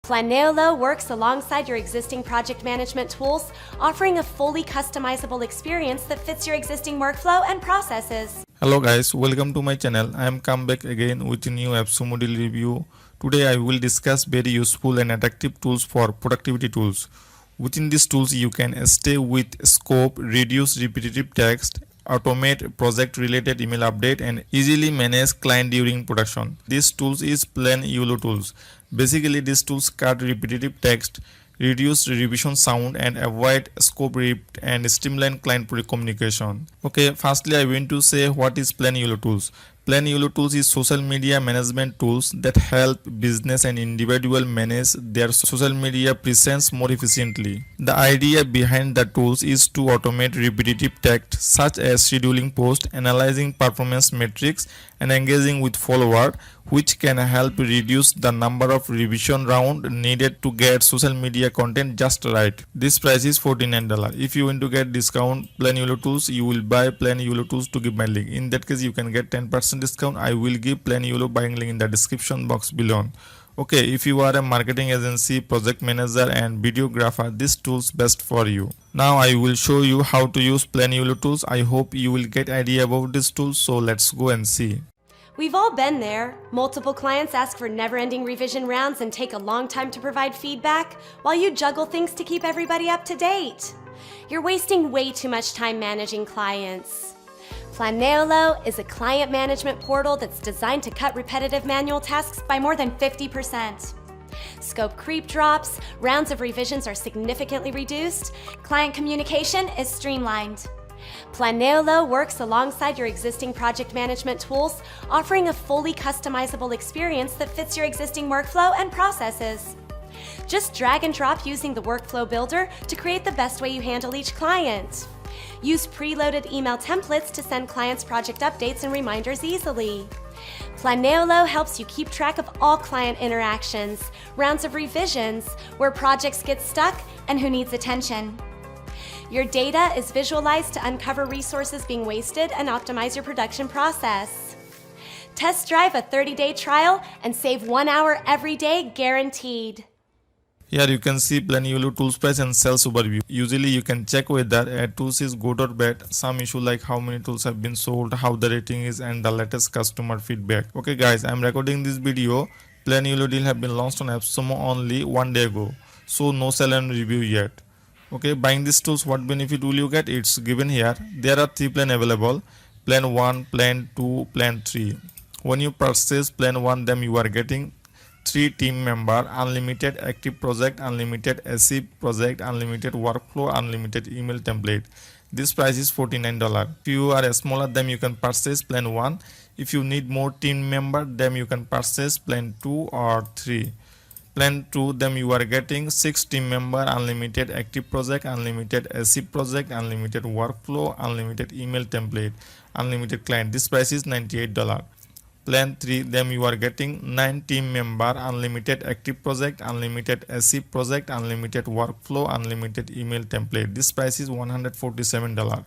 Planeolo works alongside your existing project management tools, offering a fully customizable experience that fits your existing workflow and processes. Hello guys, welcome to my channel. I am come back again with a new Appsumo model review. Today I will discuss very useful and attractive tools for productivity tools. Within these tools you can stay with scope, reduce repetitive text, automate project related email update and easily manage client during production. This tools is Planeolo tools. Basically these tools cut repetitive text, reduce revision sound and avoid scope rip and streamline client communication. Okay, firstly I want to say what is Planeolo tools. Planeolo tools is social media management tools that help business and individual manage their social media presence more efficiently. The idea behind the tools is to automate repetitive tasks such as scheduling posts, analyzing performance metrics and engaging with followers, which can help reduce the number of revision rounds needed to get social media content just right. This price is $49. If you want to get discount Planeolo tools, you will buy Planeolo tools to give my link. In that case, you can get 10% discount. I will give Planeolo buying link in the description box below. Okay, if you are a marketing agency, project manager and videographer, this tools best for you. Now I will show you how to use Planeolo tools. I hope you will get idea about this tool. So let's go and see. We've all been there. Multiple clients ask for never-ending revision rounds and take a long time to provide feedback, while you juggle things to keep everybody up to date. You're wasting way too much time managing clients. Planeolo is a client management portal that's designed to cut repetitive manual tasks by more than 50%. Scope creep drops, rounds of revisions are significantly reduced, client communication is streamlined. Planeolo works alongside your existing project management tools, offering a fully customizable experience that fits your existing workflow and processes. Just drag and drop using the workflow builder to create the best way you handle each client. Use preloaded email templates to send clients project updates and reminders easily. Planeolo helps you keep track of all client interactions, rounds of revisions, where projects get stuck, and who needs attention. Your data is visualized to uncover resources being wasted and optimize your production process. Test drive a 30-day trial and save 1 hour every day guaranteed. Here you can see Planeolo tools price and sales overview. Usually you can check whether a tools is good or bad. Some issue like how many tools have been sold, how the rating is and the latest customer feedback. Okay guys, I am recording this video. Planeolo deal have been launched on Appsumo only 1 day ago. So no sell and review yet. Okay, buying these tools, what benefit will you get? It's given here. There are 3 plans available. Plan 1, Plan 2, Plan 3. When you purchase Plan 1, then you are getting 3 team member, unlimited active project, unlimited SC project, unlimited workflow, unlimited email template. This price is $49. If you are smaller, then you can purchase Plan 1. If you need more team member, then you can purchase Plan 2 or 3. Plan 2, then you are getting 6 team member, unlimited active project, unlimited SC project, unlimited workflow, unlimited email template, unlimited client. This price is $98. Plan 3, then you are getting 9 team member, unlimited active project, unlimited SC project, unlimited workflow, unlimited email template. This price is $147.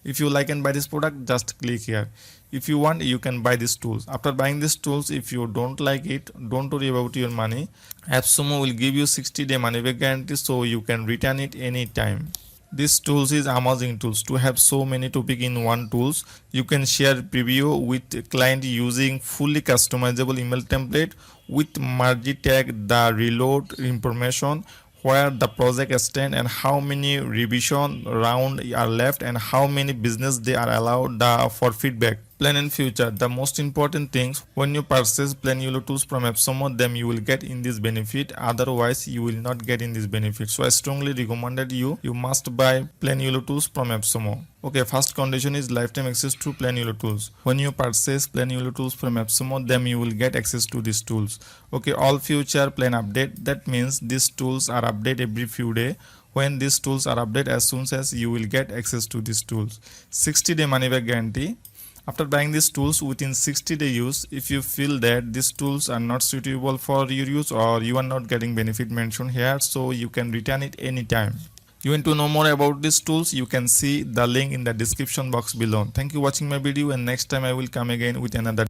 If you like and buy this product, just click here. If you want, you can buy these tools. After buying these tools, if you don't like it, don't worry about your money. Appsumo will give you 60-day money back guarantee, so you can return it anytime. This tools is amazing tools. To have so many topic in one tools, you can share preview with client using fully customizable email template with margin tag, the reload information, where the project stand and how many revision round are left and how many business they are allowed for feedback. Plan and future. The most important things, when you purchase Planeolo tools from Appsumo, then you will get in this benefit. Otherwise, you will not get in this benefit. So I strongly recommended you must buy Planeolo tools from Appsumo. Okay, first condition is lifetime access to Planeolo tools. When you purchase Planeolo tools from Appsumo, then you will get access to these tools. Okay, all future plan update. That means these tools are updated every few days. When these tools are updated, as soon as you will get access to these tools. 60-day money back guarantee. After buying these tools within 60-day use, if you feel that these tools are not suitable for your use or you are not getting benefit mentioned here, so you can return it anytime. You want to know more about these tools, you can see the link in the description box below. Thank you for watching my video, and next time I will come again with another